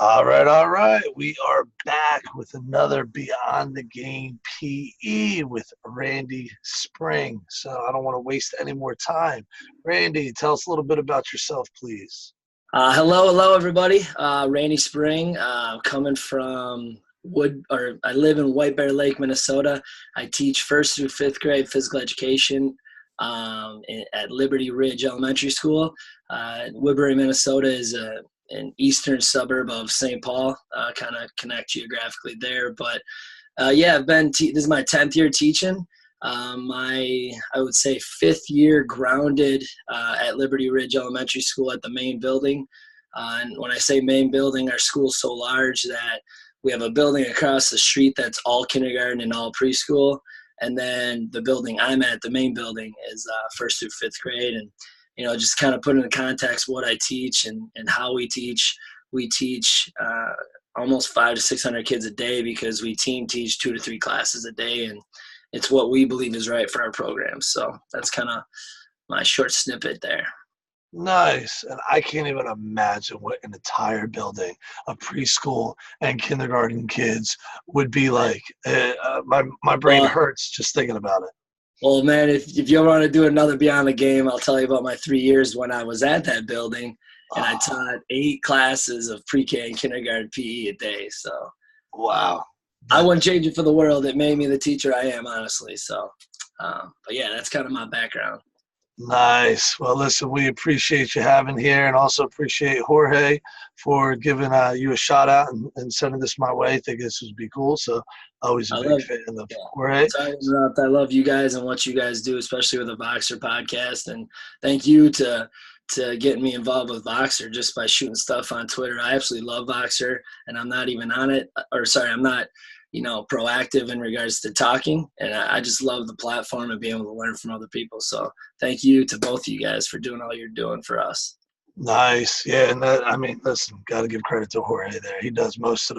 All right, all right. We are back with another Beyond the Game PE with Randy Spring. So I don't want to waste any more time. Randy, tell us a little bit about yourself, please. Hello, everybody. Randy Spring, coming from I live in White Bear Lake, Minnesota. I teach first through fifth grade physical education at Liberty Ridge Elementary School. Woodbury, Minnesota is an eastern suburb of St. Paul, kind of connect geographically there. But yeah, this is my 10th year teaching. I would say fifth year grounded at Liberty Ridge Elementary School at the main building. And when I say main building, our school's so large that we have a building across the street that's all kindergarten and all preschool. And then the building I'm at, the main building, is first through fifth grade. And, just kind of put into context what I teach and how we teach. We teach almost 500 to 600 kids a day because we team teach 2 to 3 classes a day. And it's what we believe is right for our program. So that's kind of my short snippet there. Nice. And I can't even imagine what an entire building of preschool and kindergarten kids would be like. My brain hurts just thinking about it. Well, man, if you ever want to do another Beyond the Game, I'll tell you about my 3 years when I was at that building, and I taught 8 classes of pre-K and kindergarten PE a day. So, wow. I wouldn't change it for the world. It made me the teacher I am, honestly. So, but yeah, that's kind of my background. Nice. Well, listen, we appreciate you having here and also appreciate Jorge for giving you a shout out and sending this my way. I think this would be cool. So always a big fan of Jorge. I love you guys and what you guys do, especially with the Boxer podcast. And thank you to getting me involved with Boxer just by shooting stuff on Twitter. I absolutely love Boxer, and I'm not even on it. I'm not proactive in regards to talking, and I just love the platform and being able to learn from other people. So thank you to both of you guys for doing all you're doing for us. Nice. Yeah. And listen, got to give credit to Jorge there. He does most of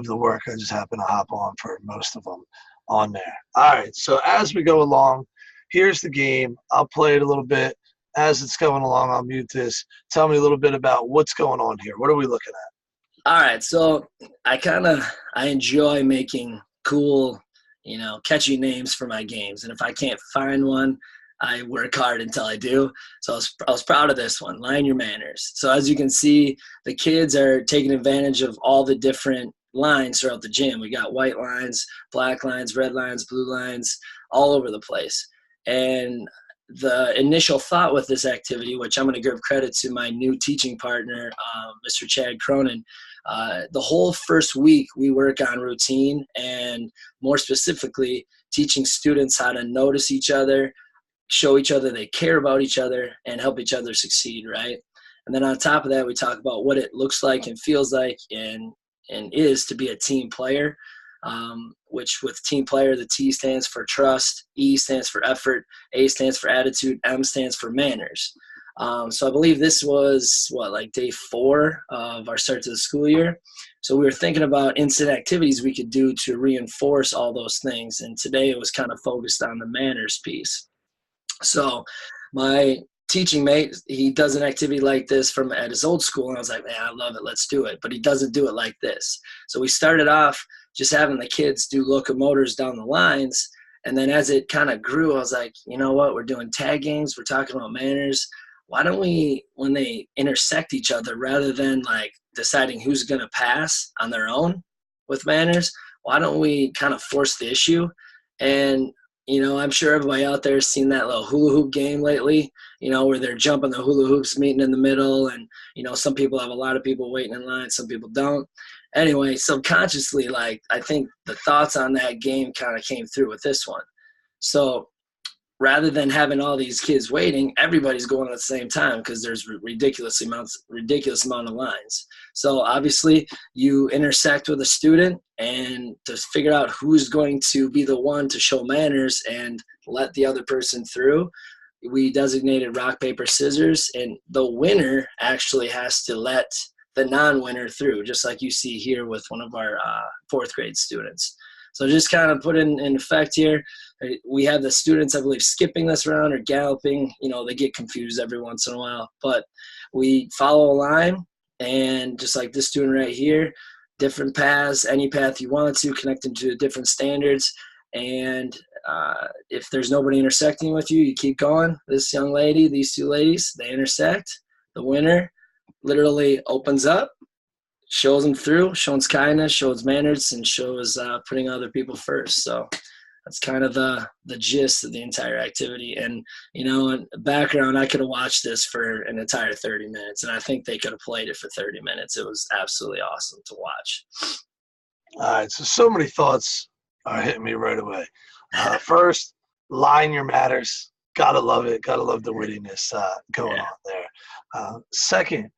the work. I just happen to hop on for most of them on there. All right. So as we go along, here's the game. I'll play it a little bit. As it's going along, I'll mute this. Tell me a little bit about what's going on here. What are we looking at? All right, so I enjoy making cool, catchy names for my games. And if I can't find one, I work hard until I do. So I was proud of this one, Line Your Manners. So as you can see, the kids are taking advantage of all the different lines throughout the gym. We got white lines, black lines, red lines, blue lines, all over the place. And the initial thought with this activity, which I'm going to give credit to my new teaching partner, Mr. Chad Cronin, the whole first week we work on routine and more specifically teaching students how to notice each other, show each other they care about each other, and help each other succeed, right? And then on top of that, we talk about what it looks like and feels like and is to be a team player, which with team player, the T stands for trust, E stands for effort, A stands for attitude, M stands for manners. So I believe this was, day 4 of our start to the school year. So we were thinking about instant activities we could do to reinforce all those things. And today it was kind of focused on the manners piece. So my teaching mate, he does an activity like this at his old school. And I was like, man, I love it. Let's do it. But he doesn't do it like this. So we started off just having the kids do locomotors down the lines. And then as it kind of grew, I was like, you know what? We're doing tag games. We're talking about manners. Why don't we, when they intersect each other, rather than like deciding who's going to pass on their own with manners, why don't we kind of force the issue? And, I'm sure everybody out there has seen that little hula hoop game lately, where they're jumping the hula hoops, meeting in the middle. And, some people have a lot of people waiting in line. Some people don't. Anyway, subconsciously, I think the thoughts on that game kind of came through with this one. So rather than having all these kids waiting, everybody's going at the same time because there's ridiculous amount of lines. So obviously you intersect with a student, and to figure out who's going to be the one to show manners and let the other person through, we designated rock, paper, scissors, and the winner actually has to let the non-winner through, just like you see here with one of our 4th grade students. So just kind of put in effect here. We have the students, I believe, skipping this round or galloping. They get confused every once in a while. But we follow a line, and just like this student right here, different paths, any path you want to, connecting to different standards. And if there's nobody intersecting with you, you keep going. This young lady, these two ladies, they intersect. The winner literally opens up, shows them through, shows kindness, shows manners, and shows putting other people first. So that's kind of the gist of the entire activity. And, you know, in background, I could have watched this for an entire 30 minutes, and I think they could have played it for 30 minutes. It was absolutely awesome to watch. All right, so many thoughts are hitting me right away. First, line your matters. Gotta love it. Gotta love the wittiness going on there. Second,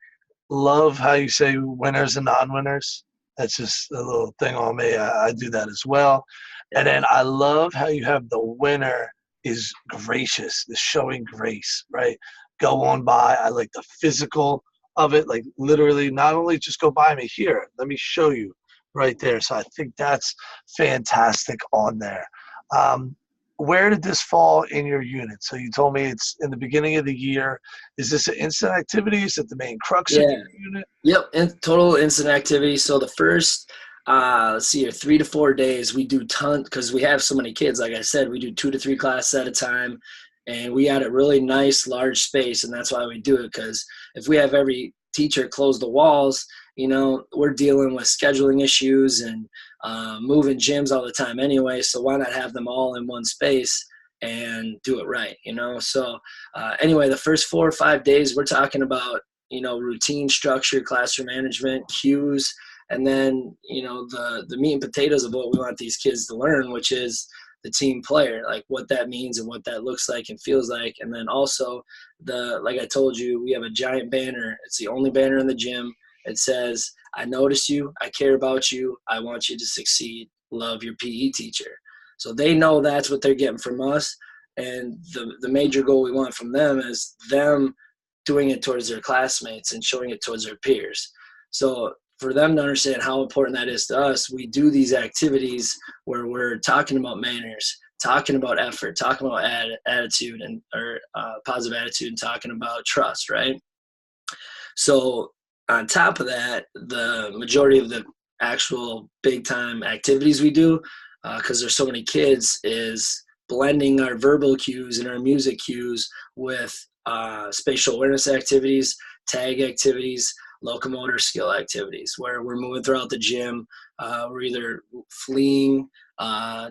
love how you say winners and non-winners. That's just a little thing on me. I do that as well. And then I love how you have the winner is gracious, is showing grace, right? Go on by. I like the physical of it, like literally not only just go by me here, let me show you right there. So I think that's fantastic on there. Where did this fall in your unit? So you told me it's in the beginning of the year. Is this an instant activity? Is it the main crux of your unit? Yep, total instant activity. So the first, let's see here, 3 to 4 days, we do tons because we have so many kids. Like I said, we do 2 to 3 classes at a time, and we had a really nice, large space, and that's why we do it. Because if we have every teacher close the walls, you know, we're dealing with scheduling issues and moving gyms all the time anyway. So why not have them all in one space and do it right, you know? So anyway, the first 4 or 5 days, we're talking about, you know, routine structure, classroom management, cues, and then, you know, the meat and potatoes of what we want these kids to learn, which is the team player, like what that means and what that looks like and feels like. And then also like I told you, we have a giant banner. It's the only banner in the gym. It says, I notice you, I care about you, I want you to succeed, love your PE teacher. So they know that's what they're getting from us. And the major goal we want from them is them doing it towards their classmates and showing it towards their peers. So for them to understand how important that is to us, we do these activities where we're talking about manners, talking about effort, talking about attitude or positive attitude, and talking about trust, right? So on top of that, the majority of the actual big time activities we do, because there's so many kids, is blending our verbal cues and our music cues with spatial awareness activities, tag activities, locomotor skill activities, where we're moving throughout the gym. We're either fleeing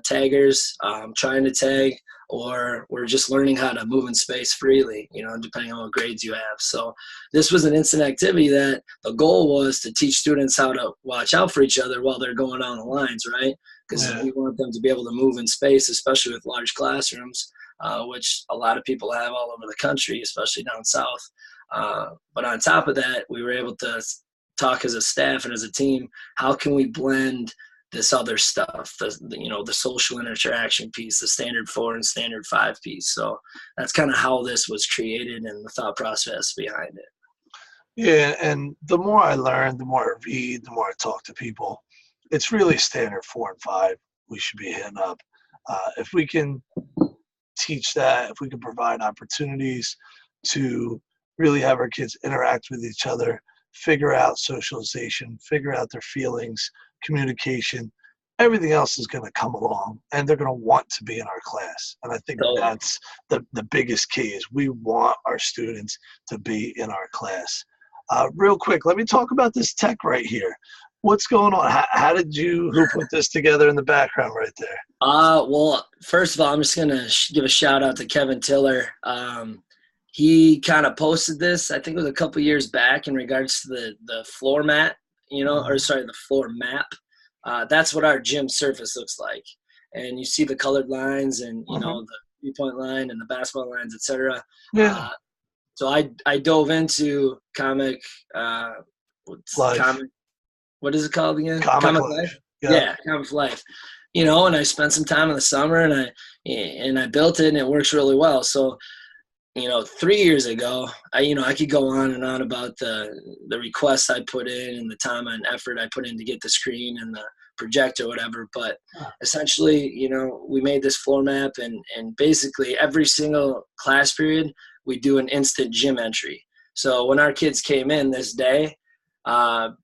taggers, trying to tag, or we're just learning how to move in space freely, you know, depending on what grades you have. So this was an instant activity that the goal was to teach students how to watch out for each other while they're going on the lines, right? Because we want them to be able to move in space, especially with large classrooms, which a lot of people have all over the country, especially down south. But on top of that, we were able to talk as a staff and as a team, how can we blend this other stuff, the social interaction piece, the standard 4 and standard 5 piece. So that's kind of how this was created and the thought process behind it. Yeah, and the more I learn, the more I read, the more I talk to people, it's really standard 4 and 5 we should be hitting up. If we can teach that, if we can provide opportunities to really have our kids interact with each other, figure out socialization, figure out their feelings, communication, everything else is going to come along, and they're going to want to be in our class. And I think that's the biggest key, is we want our students to be in our class. Real quick, let me talk about this tech right here. What's going on? Who put this together in the background right there? Well, first of all, I'm just going to give a shout out to Kevin Tiller. He kind of posted this, I think it was a couple years back, in regards to the floor mat, the floor map. That's what our gym surface looks like. And you see the colored lines and, you know, the 3-point line and the basketball lines, etc. Yeah. So I dove into comic, what is it called again? Comic Life. Yeah, Comic Life. You know, and I spent some time in the summer and I built it, and it works really well. So, you know, 3 years ago, I could go on and on about the requests I put in and the time and effort I put in to get the screen and the projector, whatever. But essentially, you know, we made this floor map, and basically every single class period, we do an instant gym entry. So when our kids came in this day,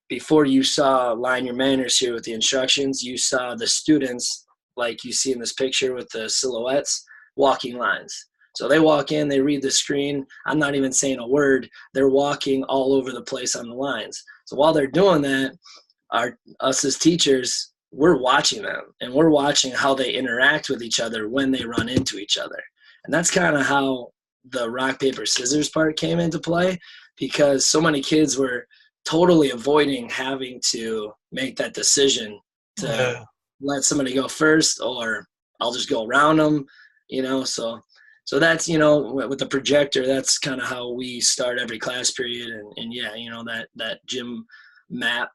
before you saw line your manners here with the instructions, you saw the students, like you see in this picture with the silhouettes, walking lines. So they walk in, they read the screen. I'm not even saying a word. They're walking all over the place on the lines. So while they're doing that, us as teachers, we're watching them, and we're watching how they interact with each other when they run into each other. And that's kind of how the rock, paper, scissors part came into play, because so many kids were totally avoiding having to make that decision to let somebody go first, or I'll just go around them, so that's, with the projector, that's kind of how we start every class period. And yeah, that gym map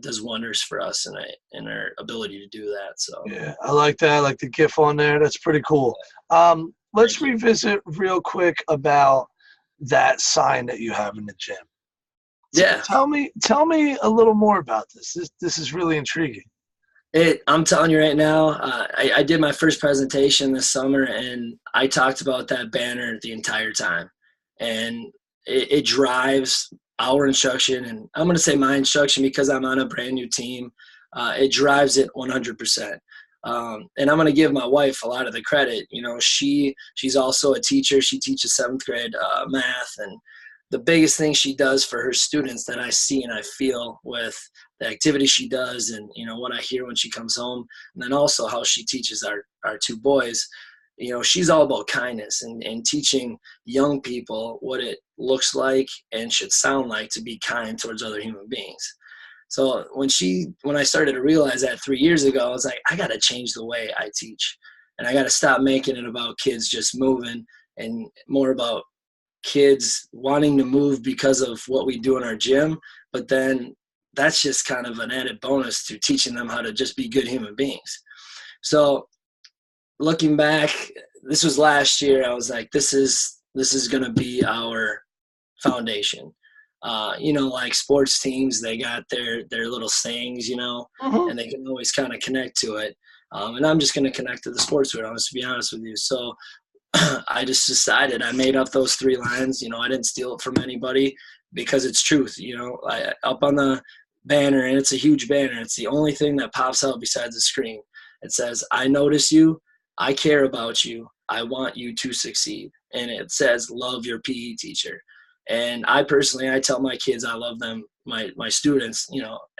does wonders for us and our ability to do that. So yeah, I like that. I like the GIF on there. That's pretty cool. Let's revisit real quick about that sign that you have in the gym. Yeah. Tell me a little more about this. This is really intriguing. I'm telling you right now, I did my first presentation this summer, and I talked about that banner the entire time. And it drives our instruction, and I'm going to say my instruction because I'm on a brand new team. It drives it 100%. And I'm going to give my wife a lot of the credit. She's also a teacher. She teaches 7th grade math, and the biggest thing she does for her students that I see and I feel with the activity she does, and what I hear when she comes home, and then also how she teaches our 2 boys, she's all about kindness and teaching young people what it looks like and should sound like to be kind towards other human beings. So when I started to realize that 3 years ago, I was like, I got to change the way I teach, and I got to stop making it about kids just moving and more about kids wanting to move because of what we do in our gym. But then that's just kind of an added bonus to teaching them how to just be good human beings. So looking back, this was last year. I was like, this is going to be our foundation. Like sports teams, they got their little sayings, and they can always kind of connect to it. And I'm just going to connect to the sports world, to be honest with you. So I just decided, I made up those 3 lines. I didn't steal it from anybody because it's truth. Up on the banner, and it's a huge banner. It's the only thing that pops out besides the screen. It says, I notice you. I care about you. I want you to succeed. And it says, love your PE teacher. And I tell my kids I love them, my students,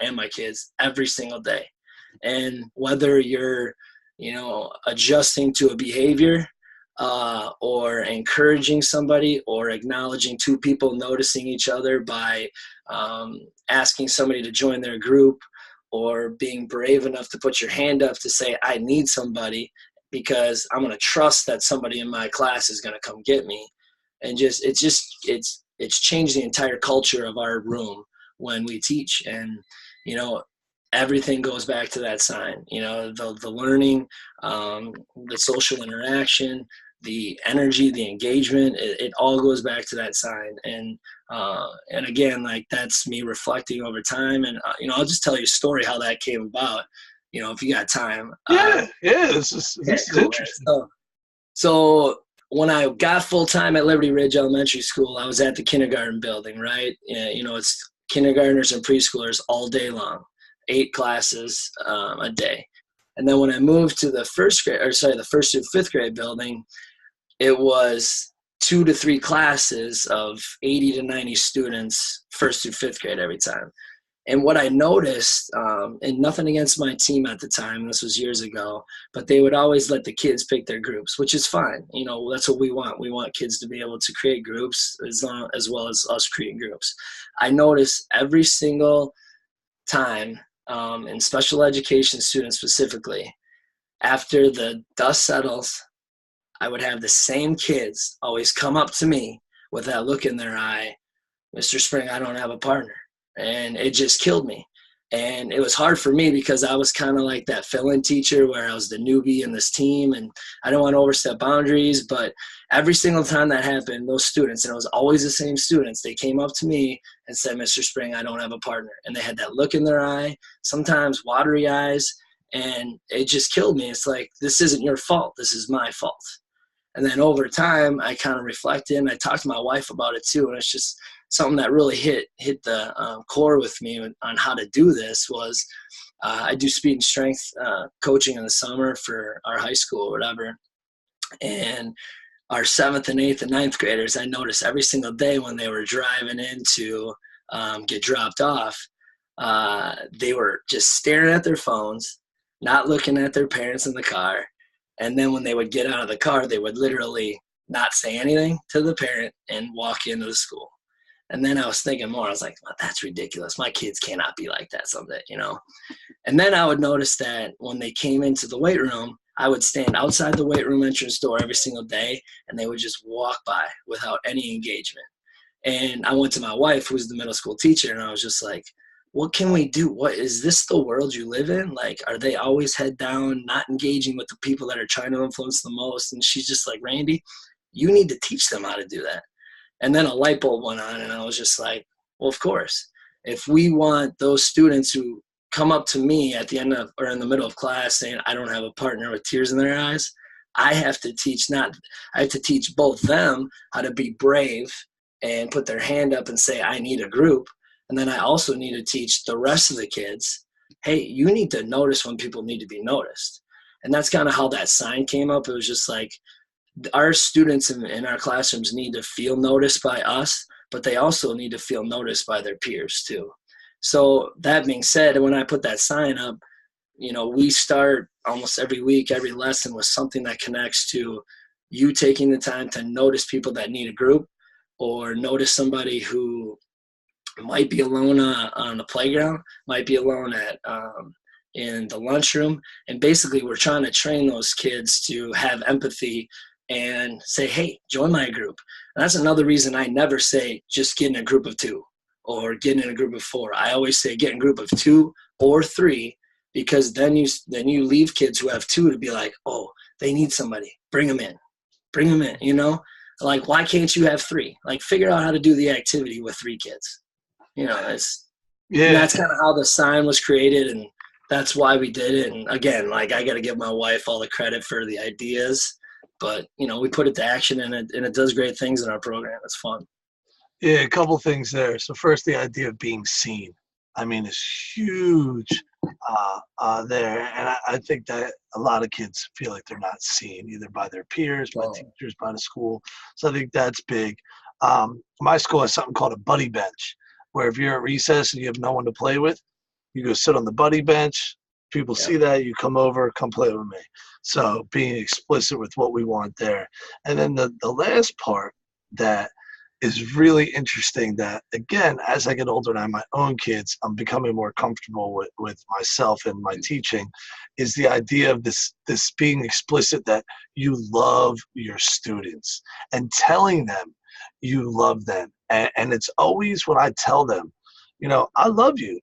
and my kids every single day. And whether you're, adjusting to a behavior, or encouraging somebody, or acknowledging 2 people noticing each other by asking somebody to join their group, or being brave enough to put your hand up to say, I need somebody, because I'm going to trust that somebody in my class is going to come get me. And it's changed the entire culture of our room when we teach. And, everything goes back to that sign, the learning, the social interaction, the energy, the engagement, it all goes back to that sign. And again, like, that's me reflecting over time. And, I'll just tell you a story how that came about, if you got time. This is interesting. So when I got full-time at Liberty Ridge Elementary School, I was at the kindergarten building, right? It's kindergartners and preschoolers all day long, 8 classes a day. And then when I moved to the first through 5th grade building, it was 2 to 3 classes of 80 to 90 students, 1st through 5th grade every time. And what I noticed, and nothing against my team at the time, this was years ago, but they would always let the kids pick their groups, which is fine. That's what we want. We want kids to be able to create groups as well as us creating groups. I noticed every single time, in special education students specifically, after the dust settles, I would have the same kids always come up to me with that look in their eye, Mr. Spring, I don't have a partner. And it just killed me. And it was hard for me because I was kind of like that fill-in teacher where I was the newbie in this team, and I don't want to overstep boundaries. But every single time that happened, those students, and it was always the same students, they came up to me and said, Mr. Spring, I don't have a partner. And they had that look in their eye, sometimes watery eyes, and it just killed me. It's like, this isn't your fault. This is my fault. And then over time, I kind of reflected and I talked to my wife about it too. And it's just something that really hit the core with me on how to do this was I do speed and strength coaching in the summer for our high school or whatever. And our 7th and 8th and 9th graders, I noticed every single day when they were driving in to get dropped off, they were just staring at their phones, not looking at their parents in the car. And then when they would get out of the car, they would literally not say anything to the parent and walk into the school. And then I was thinking more. I was like, well, that's ridiculous. My kids cannot be like that someday, you know? And then I would notice that when they came into the weight room, I would stand outside the weight room entrance door every single day, and they would just walk by without any engagement. And I went to my wife, who's the middle school teacher, and I was just like, what can we do? What is this the world you live in? Like, are they always head down, not engaging with the people that are trying to influence the most? And she's just like, Randy, you need to teach them how to do that. And then a light bulb went on, and I was just like, well, of course. If we want those students who come up to me at the end of or in the middle of class saying, I don't have a partner with tears in their eyes, I have to teach both them how to be brave and put their hand up and say, I need a group. And then I also need to teach the rest of the kids, hey, you need to notice when people need to be noticed. And that's kind of how that sign came up. It was just like, our students in our classrooms need to feel noticed by us, but they also need to feel noticed by their peers too. So that being said, when I put that sign up, you know, we start almost every week, every lesson with something that connects to you taking the time to notice people that need a group, or notice somebody who might be alone on the playground, might be alone in the lunchroom. And basically we're trying to train those kids to have empathy and say, hey, join my group. And that's another reason I never say just get in a group of 2 or get in a group of 4. I always say get in a group of 2 or 3, because then you leave kids who have 2 to be like, oh, they need somebody. Bring them in, you know? Like, why can't you have 3? Like, figure out how to do the activity with 3 kids. You know, that's kind of how the sign was created, and that's why we did it. And again, like, I got to give my wife all the credit for the ideas, but you know, we put it to action, and it does great things in our program. It's fun. Yeah, a couple things there. So first, the idea of being seen. I mean, it's huge there, and I think that a lot of kids feel like they're not seen either by their peers, by teachers, by the school. So I think that's big. My school has something called a buddy bench, where if you're at recess and you have no one to play with, you go sit on the buddy bench. People see that, you come over, come play with me. So being explicit with what we want there. And then the last part that is really interesting, that again, as I get older and I have my own kids, I'm becoming more comfortable with myself and my teaching, is the idea of this being explicit, that you love your students and telling them you love them. And it's always when I tell them, you know, I love you.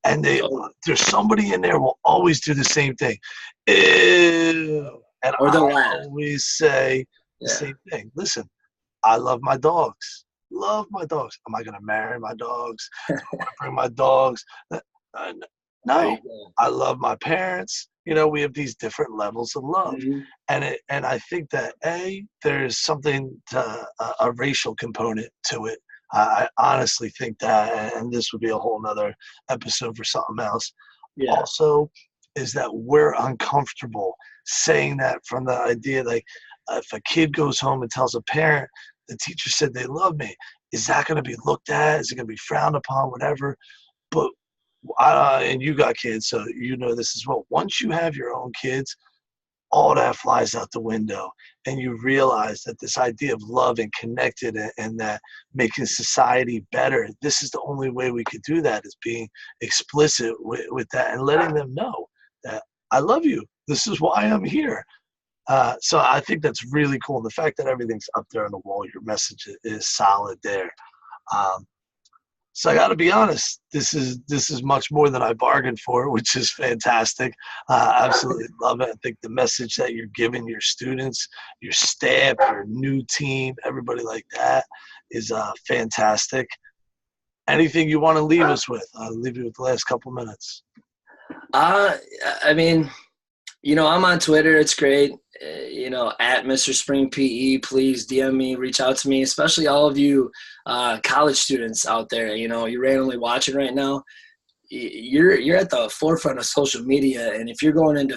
And there's somebody in there will always do the same thing. Ew. And I always say the same thing. Listen, I love my dogs. Love my dogs. Am I going to marry my dogs? Do I want to bring my dogs? No. I love my parents. You know, we have these different levels of love. Mm-hmm. And I think that, there's something a racial component to it. I honestly think that, and this would be a whole nother episode for something else. Yeah. Also, is that we're uncomfortable saying that, from the idea, like, if a kid goes home and tells a parent, the teacher said they love me, is that going to be looked at? Is it going to be frowned upon? Whatever. But, and you got kids, so you know this as well. Once you have your own kids, all that flies out the window, and you realize that this idea of love and connected and that making society better, this is the only way we could do that, is being explicit with that and letting them know that I love you. This is why I'm here. So I think that's really cool. And the fact that everything's up there on the wall, your message is solid there. So I got to be honest, this is much more than I bargained for, which is fantastic. Absolutely love it. I think the message that you're giving your students, your staff, your new team, everybody like that is fantastic. Anything you want to leave us with? I'll leave you with the last couple minutes. I mean, you know, I'm on Twitter. It's great. at Mr. Spring PE, please DM me, reach out to me, especially all of you college students out there. You're randomly watching right now. You're at the forefront of social media, and if you're going into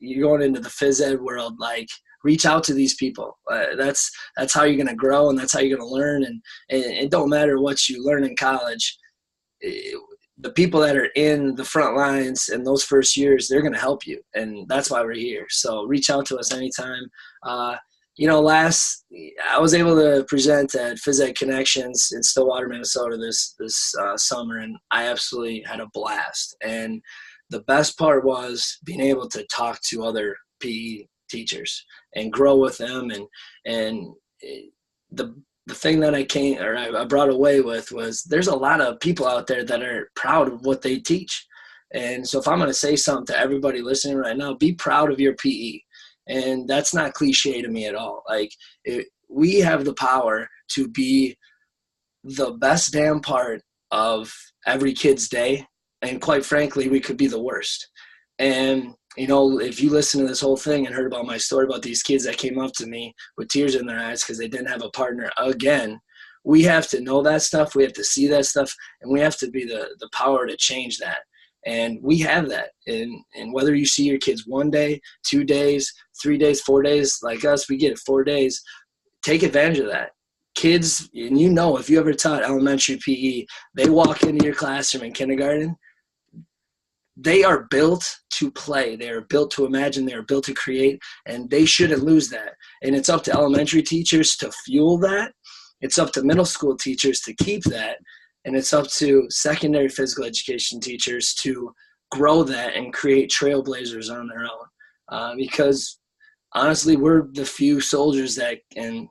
the phys ed world, like, reach out to these people. That's how you're going to grow, and that's how you're going to learn. And it don't matter what you learn in college. The people that are in the front lines in those first years, they're going to help you, and that's why we're here. So reach out to us anytime. I was able to present at Phys Ed Connections in Stillwater, Minnesota this summer, and I absolutely had a blast. And the best part was being able to talk to other PE teachers and grow with them. And the thing that I brought away with was there's a lot of people out there that are proud of what they teach. And so if I'm going to say something to everybody listening right now, be proud of your PE. And that's not cliche to me at all. Like, we have the power to be the best damn part of every kid's day. And quite frankly, we could be the worst. And if you listen to this whole thing and heard about my story about these kids that came up to me with tears in their eyes because they didn't have a partner again, we have to know that stuff. We have to see that stuff, and we have to be the power to change that. And we have that. And whether you see your kids 1 day, 2 days, 3 days, 4 days, like us, we get it 4 days. Take advantage of that. Kids, and if you ever taught elementary PE, they walk into your classroom in kindergarten, they are built to play. They are built to imagine. They are built to create, and they shouldn't lose that. And it's up to elementary teachers to fuel that. It's up to middle school teachers to keep that. And it's up to secondary physical education teachers to grow that and create trailblazers on their own. Because honestly, we're the few soldiers that can,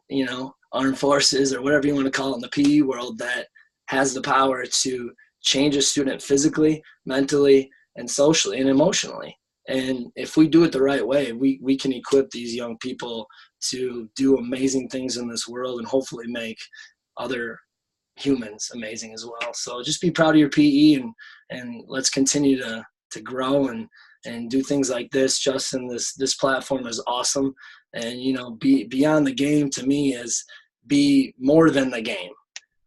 armed forces or whatever you want to call it in the PE world, that has the power to change a student physically, mentally, and socially and emotionally. And if we do it the right way, we can equip these young people to do amazing things in this world and hopefully make other humans amazing as well. So just be proud of your PE, and let's continue to grow and do things like this. Justin, this platform is awesome. And, be beyond the game to me is be more than the game.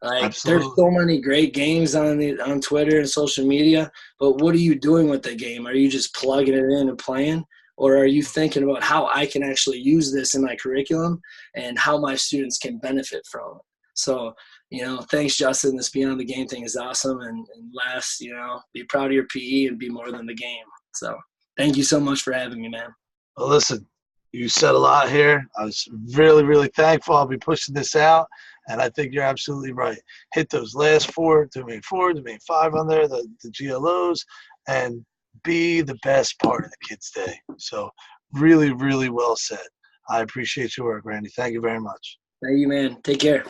Like, Absolutely. There's so many great games on Twitter and social media, but what are you doing with the game? Are you just plugging it in and playing? Or are you thinking about how I can actually use this in my curriculum and how my students can benefit from it? So, thanks, Justin. This Beyond the Game thing is awesome. And last, be proud of your PE and be more than the game. So thank you so much for having me, man. Well, listen, you said a lot here. I was really, really thankful. I'll be pushing this out, and I think you're absolutely right. Hit those last four, domain 5 on there, the GLOs, and be the best part of the kid's day. So really, really well said. I appreciate your work, Randy. Thank you very much. Thank you, man. Take care.